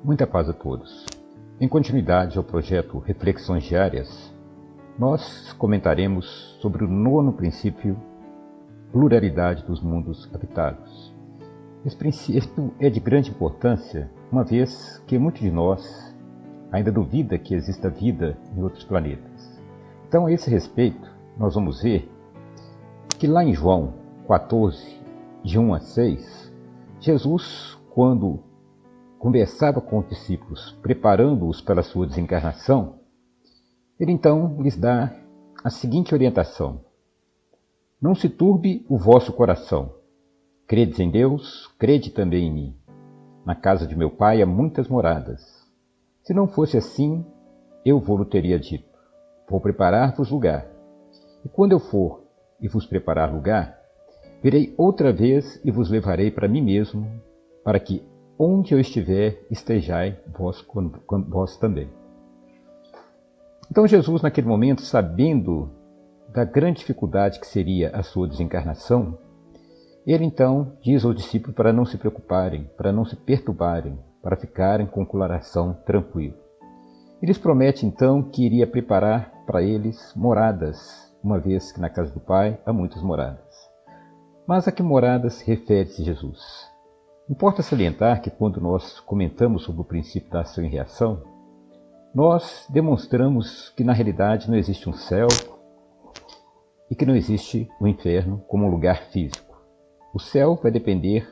Muita paz a todos. Em continuidade ao projeto Reflexões Diárias, nós comentaremos sobre o nono princípio, pluralidade dos mundos habitados. Esse princípio é de grande importância, uma vez que muitos de nós ainda duvida que exista vida em outros planetas. Então, a esse respeito, nós vamos ver que lá em João 14, de 1 a 6, Jesus, quando conversava com os discípulos, preparando-os para a sua desencarnação, ele então lhes dá a seguinte orientação: não se turbe o vosso coração. Credes em Deus, crede também em mim. Na casa de meu Pai há muitas moradas. Se não fosse assim, eu vou-lo teria dito. Vou preparar-vos lugar. E quando eu for e vos preparar lugar, virei outra vez e vos levarei para mim mesmo, para que onde eu estiver, estejai vós também. Então Jesus, naquele momento, sabendo da grande dificuldade que seria a sua desencarnação, ele então diz aos discípulos para não se preocuparem, para não se perturbarem, para ficarem com o coração tranquilo. Ele lhes promete então que iria preparar para eles moradas, uma vez que na casa do Pai há muitas moradas. Mas a que moradas refere-se Jesus? Importa salientar que quando nós comentamos sobre o princípio da ação e reação, nós demonstramos que na realidade não existe um céu e que não existe o inferno como um lugar físico. O céu vai depender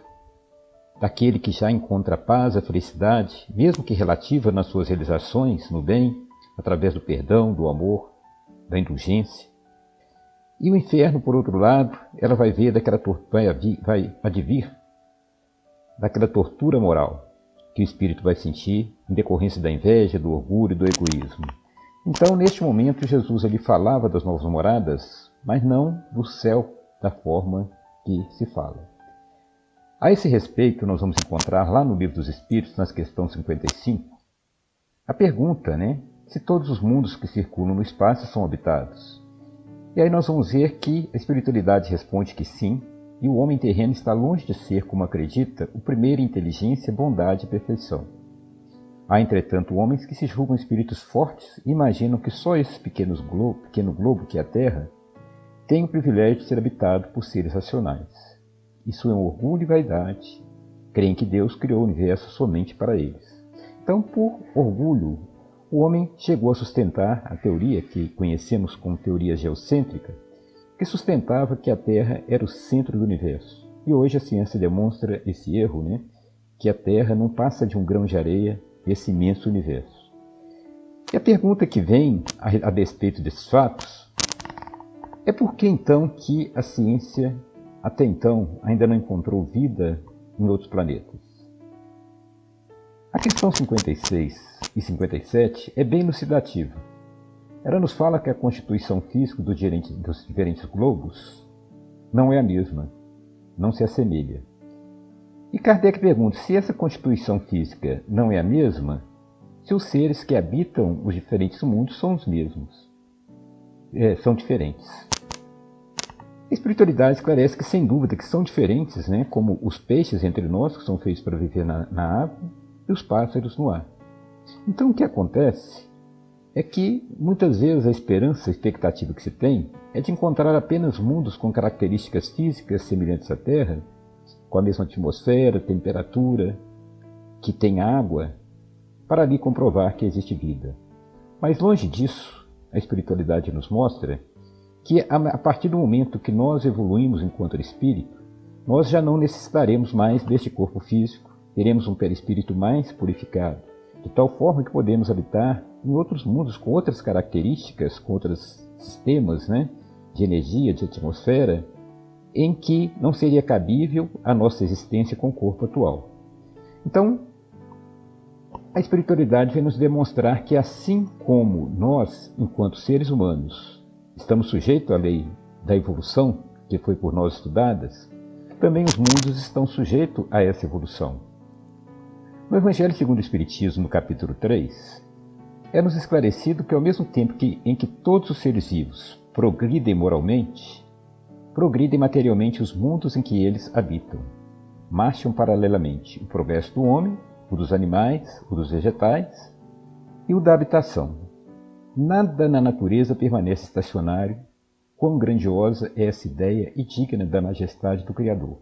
daquele que já encontra a paz, a felicidade, mesmo que relativa nas suas realizações, no bem, através do perdão, do amor, da indulgência. E o inferno, por outro lado, ela vai ver vai advir daquela tortura moral que o espírito vai sentir em decorrência da inveja, do orgulho e do egoísmo. Então, neste momento, Jesus ele falava das novas moradas, mas não do céu da forma que se fala. A esse respeito, nós vamos encontrar lá no Livro dos Espíritos, na questão 55, a pergunta, se todos os mundos que circulam no espaço são habitados. E aí nós vamos ver que a espiritualidade responde que sim, e o homem terreno está longe de ser, como acredita, o primeiro em inteligência, bondade e perfeição. Há, entretanto, homens que se julgam espíritos fortes e imaginam que só esse pequeno globo que é a Terra tem o privilégio de ser habitado por seres racionais. Isso é um orgulho e vaidade. Creem que Deus criou o universo somente para eles. Então, por orgulho, o homem chegou a sustentar a teoria que conhecemos como teoria geocêntrica, que sustentava que a Terra era o centro do universo. E hoje a ciência demonstra esse erro, que a Terra não passa de um grão de areia nesse imenso universo. E a pergunta que vem a despeito desses fatos é por que então que a ciência até então ainda não encontrou vida em outros planetas? A questão 56 e 57 é bem elucidativa. Ela nos fala que a constituição física dos diferentes globos não é a mesma, não se assemelha. E Kardec pergunta se essa constituição física não é a mesma, se os seres que habitam os diferentes mundos são os mesmos, são diferentes. A espiritualidade esclarece que, sem dúvida, que são diferentes, como os peixes entre nós, que são feitos para viver na água, e os pássaros no ar. Então, o que acontece é que, muitas vezes, a esperança, a expectativa que se tem é de encontrar apenas mundos com características físicas semelhantes à Terra, com a mesma atmosfera, temperatura, que tem água, para ali comprovar que existe vida. Mas, longe disso, a espiritualidade nos mostra que, a partir do momento que nós evoluímos enquanto espírito, nós já não necessitaremos mais deste corpo físico, teremos um perispírito mais purificado, de tal forma que podemos habitar em outros mundos com outras características, com outros sistemas de energia, de atmosfera, em que não seria cabível a nossa existência com o corpo atual. Então, a espiritualidade vem nos demonstrar que, assim como nós, enquanto seres humanos, estamos sujeitos à lei da evolução, que foi por nós estudadas, também os mundos estão sujeitos a essa evolução. No Evangelho segundo o Espiritismo, no capítulo 3, é-nos esclarecido que, ao mesmo tempo em que todos os seres vivos progridem moralmente, progridem materialmente os mundos em que eles habitam. Marcham paralelamente o progresso do homem o dos animais, o dos vegetais e o da habitação. Nada na natureza permanece estacionário. Quão grandiosa é essa ideia e digna da majestade do Criador,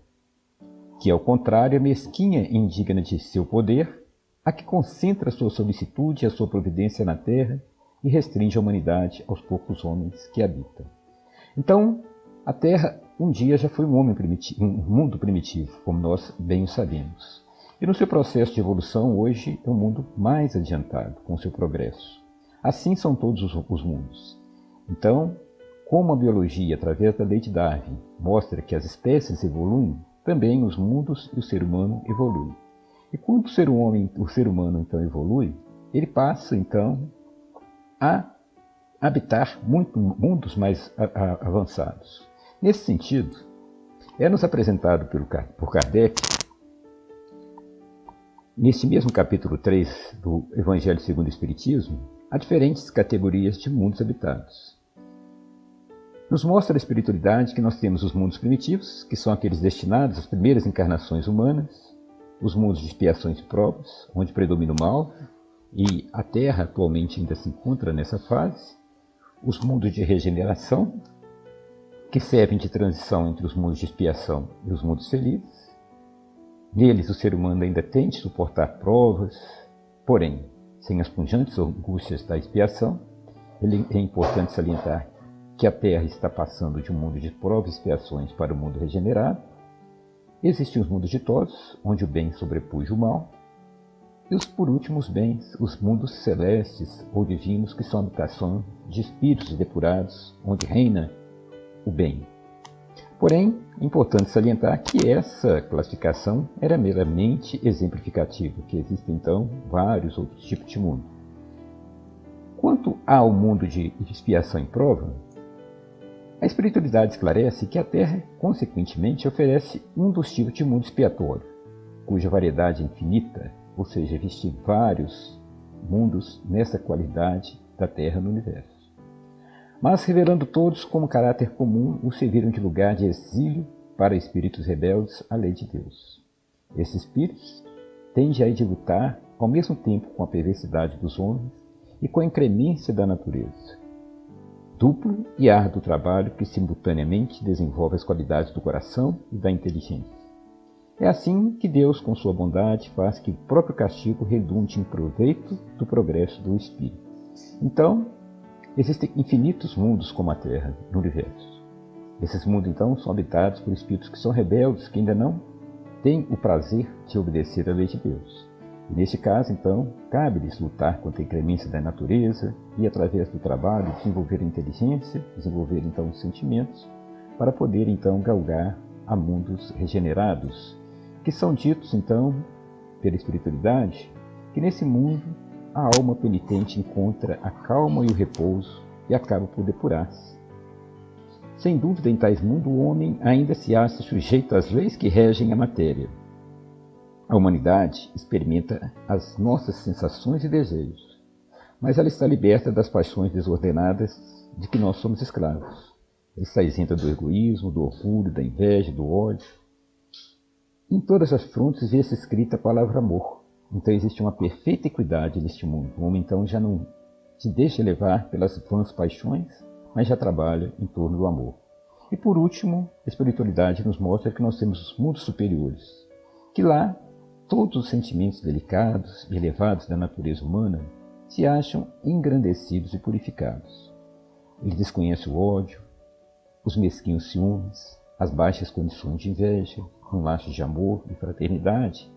que, ao contrário, é mesquinha e indigna de seu poder, a que concentra sua solicitude e a sua providência na terra e restringe a humanidade aos poucos homens que habitam. Então, a Terra um dia já foi um mundo primitivo, como nós bem o sabemos. E no seu processo de evolução, hoje é um mundo mais adiantado, com seu progresso. Assim são todos os mundos. Então, como a biologia, através da lei de Darwin, mostra que as espécies evoluem, também os mundos e o ser humano evoluem. E quando o ser humano então evolui, ele passa então a habitar mundos mais avançados. Nesse sentido, é-nos apresentado por Kardec, neste mesmo capítulo 3 do Evangelho segundo o Espiritismo, há diferentes categorias de mundos habitados. Nos mostra a espiritualidade que nós temos os mundos primitivos, que são aqueles destinados às primeiras encarnações humanas, os mundos de expiações e provas, onde predomina o mal, e a Terra atualmente ainda se encontra nessa fase, os mundos de regeneração, que servem de transição entre os mundos de expiação e os mundos felizes. Neles o ser humano ainda tem de suportar provas, porém, sem as pujantes angústias da expiação. É importante salientar que a Terra está passando de um mundo de provas e expiações para o mundo regenerado. Existem os mundos ditosos, onde o bem sobrepuja o mal, e por último os mundos celestes ou divinos, que são habitação de espíritos depurados, onde reina o bem. Porém, é importante salientar que essa classificação era meramente exemplificativa, que existem então vários outros tipos de mundo. Quanto ao mundo de expiação e prova, a espiritualidade esclarece que a Terra, consequentemente, oferece um dos tipos de mundo expiatório, cuja variedade é infinita, ou seja, existem vários mundos nessa qualidade da Terra no universo. Mas revelando todos como caráter comum o serviram de lugar de exílio para espíritos rebeldes à lei de Deus. Esses espíritos tendem a lutar ao mesmo tempo com a perversidade dos homens e com a incremência da natureza. Duplo e árduo trabalho que simultaneamente desenvolve as qualidades do coração e da inteligência. É assim que Deus, com sua bondade, faz que o próprio castigo redunde em proveito do progresso do espírito. Então, existem infinitos mundos como a Terra no universo. Esses mundos, então, são habitados por espíritos que são rebeldes, que ainda não têm o prazer de obedecer à lei de Deus. E neste caso, então, cabe-lhes lutar contra a incremência da natureza e, através do trabalho, desenvolver a inteligência, desenvolver, então, os sentimentos, para poder, então, galgar a mundos regenerados, que são ditos, então, pela espiritualidade, que nesse mundo a alma penitente encontra a calma e o repouso e acaba por depurar-se. Sem dúvida, em tais mundos, o homem ainda se acha sujeito às leis que regem a matéria. A humanidade experimenta as nossas sensações e desejos, mas ela está liberta das paixões desordenadas de que nós somos escravos. Ela está isenta do egoísmo, do orgulho, da inveja, do ódio. Em todas as frontes vê-se escrita a palavra amor. Então existe uma perfeita equidade neste mundo. O homem então já não se deixa levar pelas vãs paixões, mas já trabalha em torno do amor. E por último, a espiritualidade nos mostra que nós temos os mundos superiores, que lá todos os sentimentos delicados e elevados da natureza humana se acham engrandecidos e purificados. Ele desconhece o ódio, os mesquinhos ciúmes, as baixas condições de inveja, um laço de amor e fraternidade,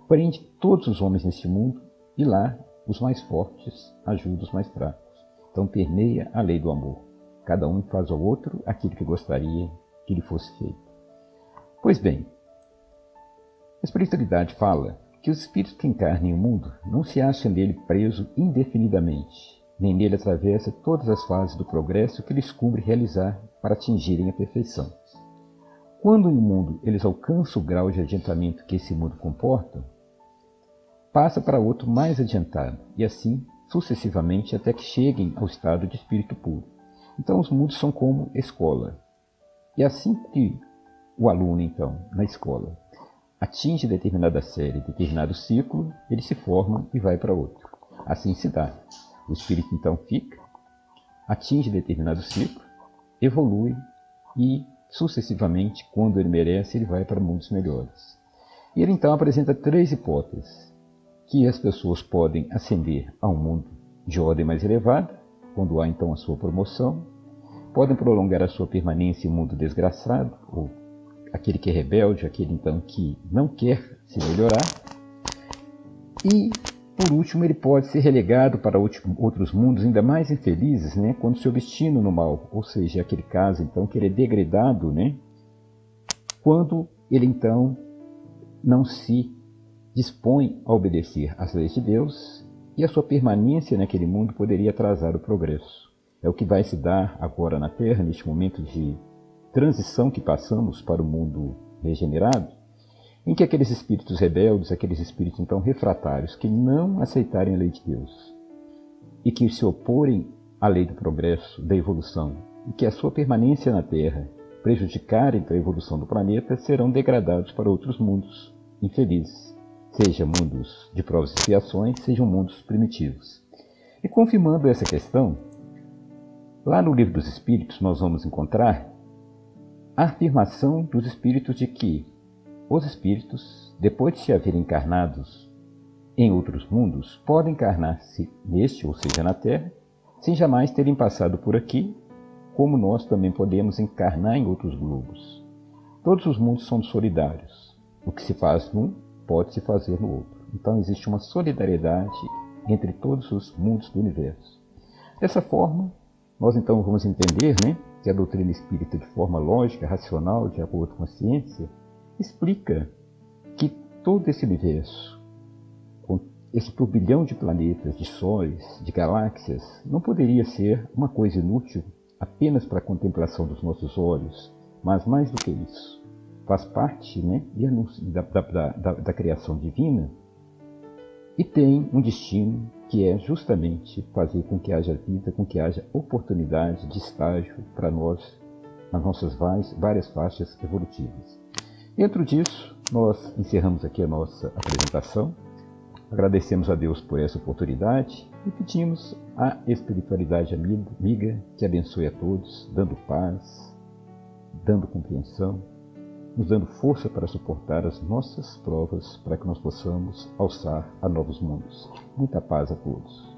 prende todos os homens neste mundo e lá os mais fortes ajudam os mais fracos. Então permeia a lei do amor. Cada um faz ao outro aquilo que gostaria que lhe fosse feito. Pois bem, a espiritualidade fala que os espíritos que encarnam o mundo não se acham nele preso indefinidamente, nem nele atravessa todas as fases do progresso que lhes cumpre realizar para atingirem a perfeição. Quando no mundo eles alcançam o grau de adiantamento que esse mundo comporta, passa para outro mais adiantado, e assim sucessivamente até que cheguem ao estado de espírito puro. Então os mundos são como escola. E assim que o aluno, então, na escola, atinge determinada série, determinado ciclo, ele se forma e vai para outro. Assim se dá. O espírito então fica, atinge determinado ciclo, evolui e, sucessivamente, quando ele merece, ele vai para mundos melhores. E ele então apresenta 3 hipóteses, que as pessoas podem ascender a um mundo de ordem mais elevada, quando há então a sua promoção, podem prolongar a sua permanência em um mundo desgraçado, ou aquele que é rebelde, aquele então que não quer se melhorar, e, por último, ele pode ser relegado para outros mundos ainda mais infelizes, né, quando se obstina no mal, ou seja, aquele caso então que ele é degradado, né, quando ele então não se dispõe a obedecer às leis de Deus, e a sua permanência naquele mundo poderia atrasar o progresso. É o que vai se dar agora na Terra, neste momento de transição que passamos para o mundo regenerado, em que aqueles espíritos rebeldes, aqueles espíritos então refratários, que não aceitarem a lei de Deus e que se oporem à lei do progresso, da evolução, e que a sua permanência na Terra prejudicarem a evolução do planeta, serão degradados para outros mundos infelizes, sejam mundos de provas e expiações, sejam mundos primitivos. E confirmando essa questão, lá no Livro dos Espíritos nós vamos encontrar a afirmação dos espíritos de que os espíritos, depois de se haverem encarnados em outros mundos, podem encarnar-se neste, ou seja, na Terra, sem jamais terem passado por aqui, como nós também podemos encarnar em outros globos. Todos os mundos são solidários. O que se faz num, pode se fazer no outro. Então existe uma solidariedade entre todos os mundos do universo. Dessa forma, nós então vamos entender, né, que a doutrina espírita, de forma lógica, racional, de acordo com a ciência, explica que todo esse universo, com esse turbilhão de planetas, de sóis, de galáxias, não poderia ser uma coisa inútil apenas para a contemplação dos nossos olhos, mas mais do que isso, faz parte, né, da criação divina e tem um destino que é justamente fazer com que haja vida, com que haja oportunidade de estágio para nós nas nossas várias faixas evolutivas. Dentro disso, nós encerramos aqui a nossa apresentação. Agradecemos a Deus por essa oportunidade e pedimos à espiritualidade amiga que abençoe a todos, dando paz, dando compreensão, nos dando força para suportar as nossas provas, para que nós possamos alçar a novos mundos. Muita paz a todos.